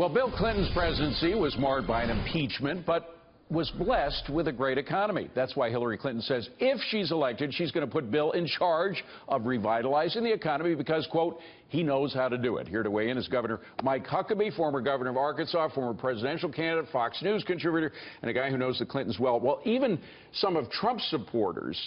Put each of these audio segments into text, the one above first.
Well, Bill Clinton's presidency was marred by an impeachment, but was blessed with a great economy. That's why Hillary Clinton says if she's elected, she's going to put Bill in charge of revitalizing the economy because, quote, he knows how to do it. Here to weigh in is Governor Mike Huckabee, former governor of Arkansas, former presidential candidate, Fox News contributor, and a guy who knows the Clintons well. Well, even some of Trump's supporters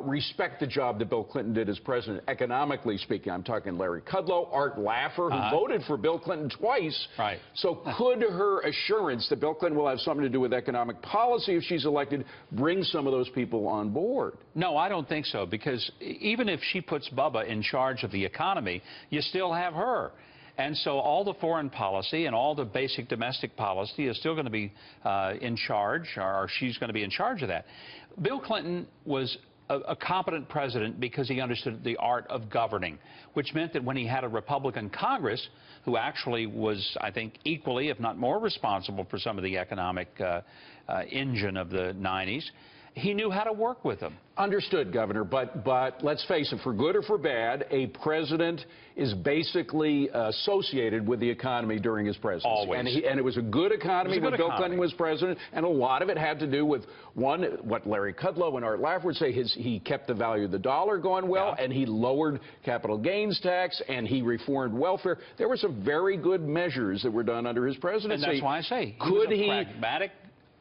respect the job that Bill Clinton did as president, economically speaking. I'm talking Larry Kudlow, Art Laffer, who voted for Bill Clinton twice. Right. So could her assurance that Bill Clinton will have something to do with economic policy if she's elected bring some of those people on board? No, I don't think so, because even if she puts Bubba in charge of the economy, you still have her. And so all the foreign policy and all the basic domestic policy is still going to be in charge, or she's going to be in charge of that. Bill Clinton was a competent president because he understood the art of governing, which meant that when he had a Republican Congress, who actually was, I think, equally, if not more responsible for some of the economic engine of the 90s, he knew how to work with them. Understood, Governor, but let's face it, for good or for bad, a president is basically associated with the economy during his presidency. Always. And it was a good economy when Bill Clinton was president, and a lot of it had to do with, one, what Larry Kudlow and Art Laffer would say, he kept the value of the dollar going well, and he lowered capital gains tax, and he reformed welfare. There were some very good measures that were done under his presidency. And that's why I say, he was a pragmatic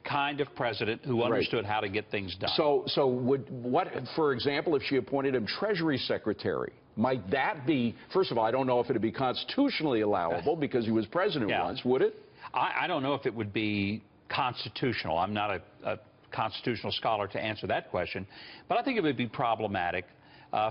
kind of president who understood how to get things done. So for example, if she appointed him Treasury Secretary, might that be, first of all, I don't know if it would be constitutionally allowable because he was president once, would it? I don't know if it would be constitutional. I'm not a constitutional scholar to answer that question, but I think it would be problematic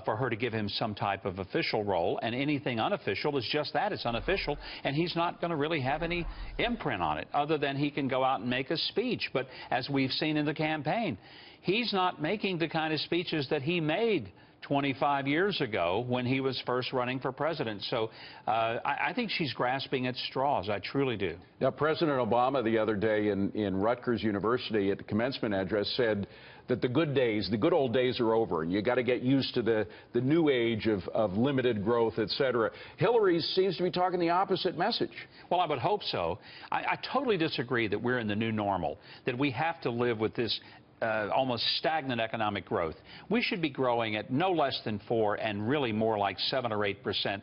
for her to give him some type of official role, and anything unofficial is just that, it's unofficial, and he's not going to really have any imprint on it, other than he can go out and make a speech. But as we've seen in the campaign, he's not making the kind of speeches that he made 25 years ago when he was first running for president. So I think she's grasping at straws. I truly do. Now, President Obama the other day in Rutgers University at the commencement address said that the good days, the good old days are over, and you got to get used to the new age of limited growth, et cetera. Hillary seems to be talking the opposite message. Well, I would hope so. I totally disagree that we're in the new normal, that we have to live with this almost stagnant economic growth. We should be growing at no less than 4% and really more like 7 or 8%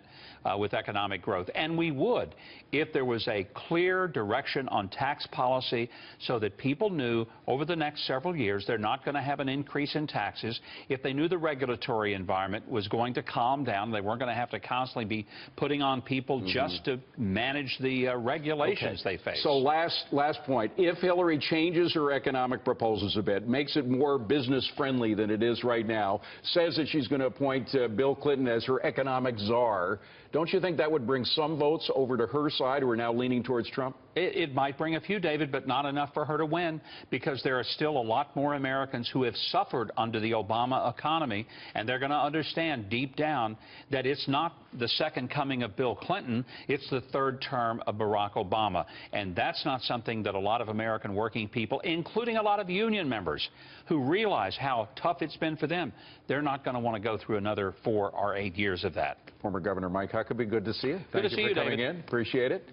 with economic growth. And we would if there was a clear direction on tax policy so that people knew over the next several years they're not going to have an increase in taxes. If they knew the regulatory environment was going to calm down, they weren't going to have to constantly be putting on people just to manage the regulations they face. So last point, if Hillary changes her economic proposals a bit, makes it more business friendly than it is right now, says that she's going to appoint Bill Clinton as her economic czar, don't you think that would bring some votes over to her side who are now leaning towards Trump? It might bring a few, David, but not enough for her to win, because there are still a lot more Americans who have suffered under the Obama economy, and they're going to understand deep down that it's not the second coming of Bill Clinton, it's the third term of Barack Obama. And that's not something that a lot of American working people, including a lot of union members, who realize how tough it's been for them, they're not going to want to go through another 4 or 8 years of that. Former Governor Mike Huckabee, good to see you. Good to see you, David. Thank you for coming in. Appreciate it.